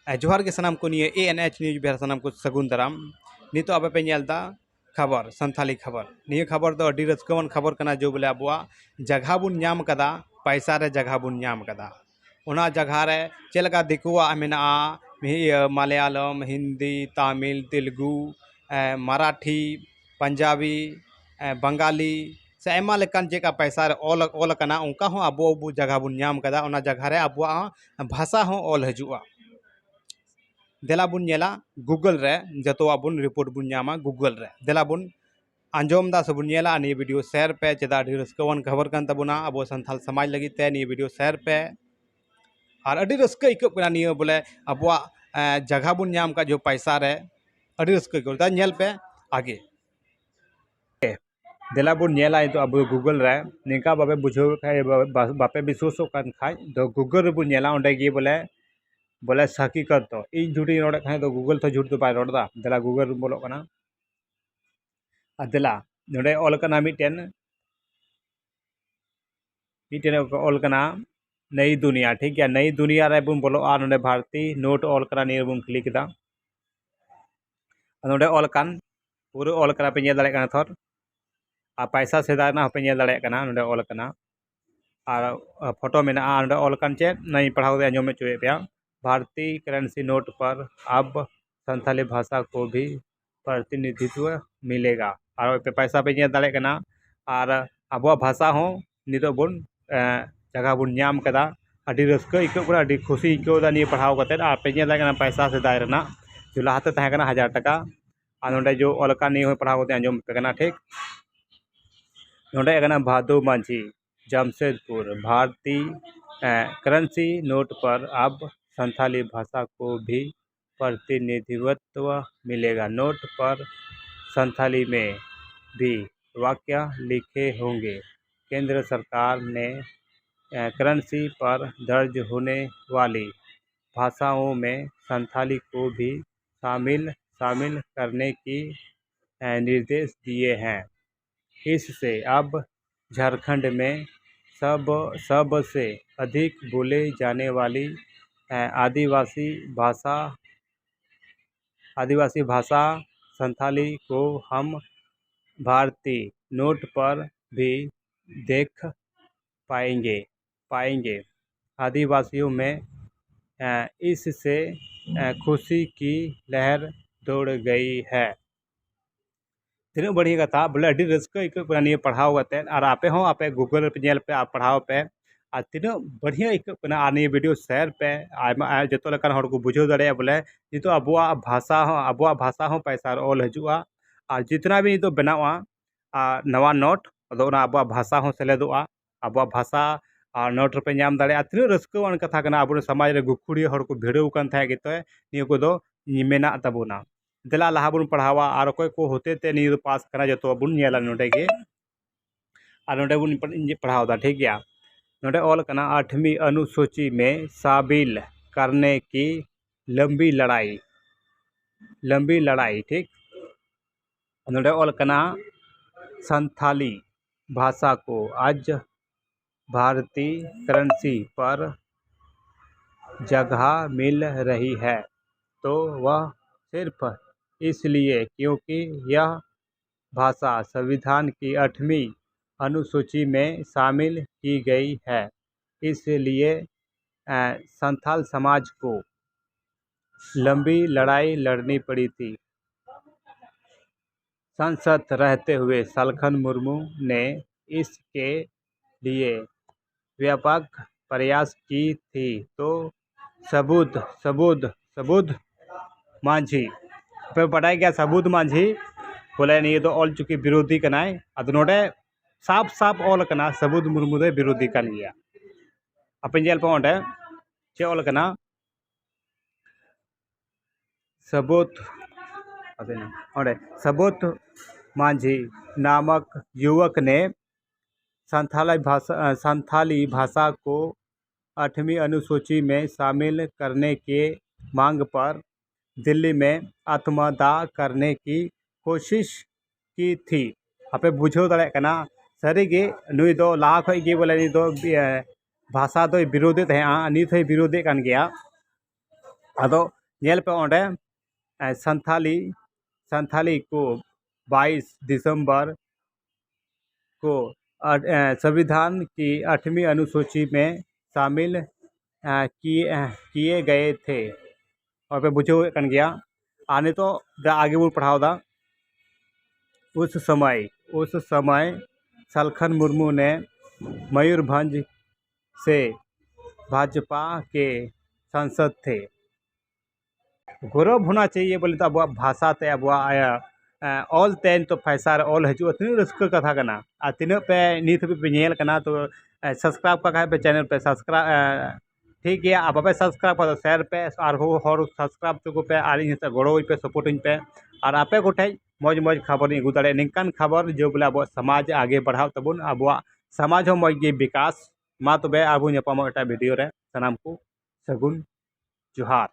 जोहार के सनाम को निये ANH न्यूज बेहर सनाम को सगुन दाराम नितो अब पे नेलदा खबर संथाली खबर निये खबर दो अडी रस्कवन खबर कना जो बोले अबुआ जगह बुन न्याम कदा पैसा रे जगह बुन न्याम कदा ओना जगह रे चेलका दिकुआ मेना मलयालम हिंदी तमिल तेलुगु मराठी पंजाबी बंगाली से आयमा लेकान जेका पैसा रे ऑल कना उनका हो अबो जगह बुन न्याम कदा ओना जगह रे अबुआ भाषा हो ऑल हजुआ देला बुन नेला गूगल रे जतोआ बुन रिपोर्ट बुन न्यामा गूगल रे देला बुन आंजोम दा सबुन नेला नि वीडियो शेयर पे चेदा अडी रस्कवन खबर कान तबुना अबो संथाल समाज लगी ते नि वीडियो शेयर पे और अडी रस्क इकप कना नियो बोले अबुआ जगह बुन न्याम का जो पैसा रे अडी रस्क को ता नेल पे आगे देला बुन नेला तो अब गूगल रे निका बाबे बुझो बापे विश्वासो कान खाय तो गूगल रे बुन नेला ओंडे गे बोले बोले हकीकत तो इन झूठी रोड खाए तो गूगल तो झूठ तो पाए रोडदा देला गूगल बोलो कना देला नोडे ऑल कना मिटेन ऑल कना नई दुनिया ठीक है नई दुनिया रे बुन बोलो आ नोडे भारतीय नोट ऑल कना नियर बुन क्लिक दा नोडे ऑल कान पूरे ऑल कना पे नेल दाड़े कना थोर आ पैसा सेदा ना पे नेल दाड़े कना नोडे ऑल कना और फोटो में नोडे ऑल कान चे नहीं पढ़ाओ दे अंजोम में चुए पे भारतीय करेंसी नोट पर अब संथाली भाषा को भी प्रतिनिधित्व मिलेगा और पे पैसा पे नेल दाड़े कना और अबो भाषा हो नितो बुन जगह बुन न्याम कदा अडी रस्क इको करा अडी खुशी इको दा नि पढ़ाओ कते आ पे नेल दाड़े कना पैसा से दाय रना जो लाहते तहे कना 1000 टका और नोडे जो ऑलका नि हो पढ़ाओ कते अंजोम पे कना ठीक नोडे कना भादो माझी जमशेदपुर भारतीय करेंसी नोट पर अब संथाली भाषा को भी प्रतिनिधित्व मिलेगा नोट पर संथाली में भी वाक्य लिखे होंगे केंद्र सरकार ने करेंसी पर दर्ज होने वाली भाषाओं में संथाली को भी शामिल करने की निर्देश दिए हैं इससे अब झारखंड में सबसे अधिक बोले जाने वाली आदिवासी भाषा संथाली को हम भारतीय नोट पर भी देख पाएंगे आदिवासियों में इससे खुशी की लहर दौड़ गई है तीन बढ़िया कथा बोले अडी रस्क इको निये पढ़ाओ कते और आपे हो आपे गूगल पे नेल पे पढ़ाओ पे आ तीन बढ़िया इको आ निये वीडियो शेयर पे आयमा जतो लेकान हर को बुझो दड़े बोले नितो अबुआ भाषा हो पैसा ऑल हजुआ और जितना भी नितो बनावा नवा नोट अदो ना अबुआ भाषा हो सेलेदोआ अबुआ भाषा और नोट पे नाम दाड़े तीन रस्कवान कथा कना अब समाज रे गुखुड़ी हर को भिड़ो कान थाय गेते नियो को दो मेना तबुना देला लहा बुन पढ़ावा और कोई को होते ते नहीं पास करा जो बुन नेला नोडे के और नोडे बुन पढ़ाओ दा ठीक गया नोडे ऑल कना 8वीं अनुसूची में शामिल करने की लंबी लड़ाई ठीक नोडे ऑल कना संथाली भाषा को आज भारतीय करेंसी पर जगह मिल रही है तो वह सिर्फ इसलिए क्योंकि यह भाषा संविधान की 8वीं अनुसूची में शामिल की गई है इसलिए संथाल समाज को लंबी लड़ाई लड़नी पड़ी थी सांसद रहते हुए सालखन मुर्मू ने इसके लिए व्यापक प्रयास की थी तो सबूद माझी पे बढ़ाई गया सबूत माझी बोले नहीं तो ऑल चुकी विरोधी कनाय अद नोडे साफ ऑल कना सबूत मुर्मू दे विरोधी कान गया अपन जेल पे ओंडे चे ऑल कना सबूत माझी नामक युवक ने संथाली भाषा को 8वीं अनुसूची में शामिल करने के मांग पर दिल्ली में आत्मदाह करने की कोशिश की थी आपे बुझो दड़े कना सारी गे नुई दो लाहा खय गे बोले नी दो भाषा दो विरोधी थे नित है विरोधी कान गया आदो नेल पे ओंडे संथाली को 22 दिसंबर को संविधान की 8वीं अनुसूची में शामिल किए गए थे और पे बुझे कन गया आने तो आगे वो पढ़ाओ दा उस समय सलखन मुर्मू ने मयूरभंज से भाजपा के सांसद थे। गौरव होना चाहिए बोले तो अब भाषा ते अब ऑल तेन तो फैसा ऑल हजू तीन रस्क कथा कना आ तीन पे नीत पे नेल कना तो सब्सक्राइब का पे चैनल पे सब्सक्राइब ठीक गया अब पे सब्सक्राइब कर शेयर पे और हो हर सब्सक्राइब तो पे और इन गड़ो पे सपोर्टिंग पे और आपे गोटे मौज मौज खबर अगू दाड़े निकान खबर जो बोले अब समाज आगे बढ़ाव तबन अब समाज हो मौज विकास मा तबे अब ᱧᱟᱯᱟᱢᱚᱜ ᱮᱴᱟᱜ वीडियो रे सनाम को सगुन जोहार।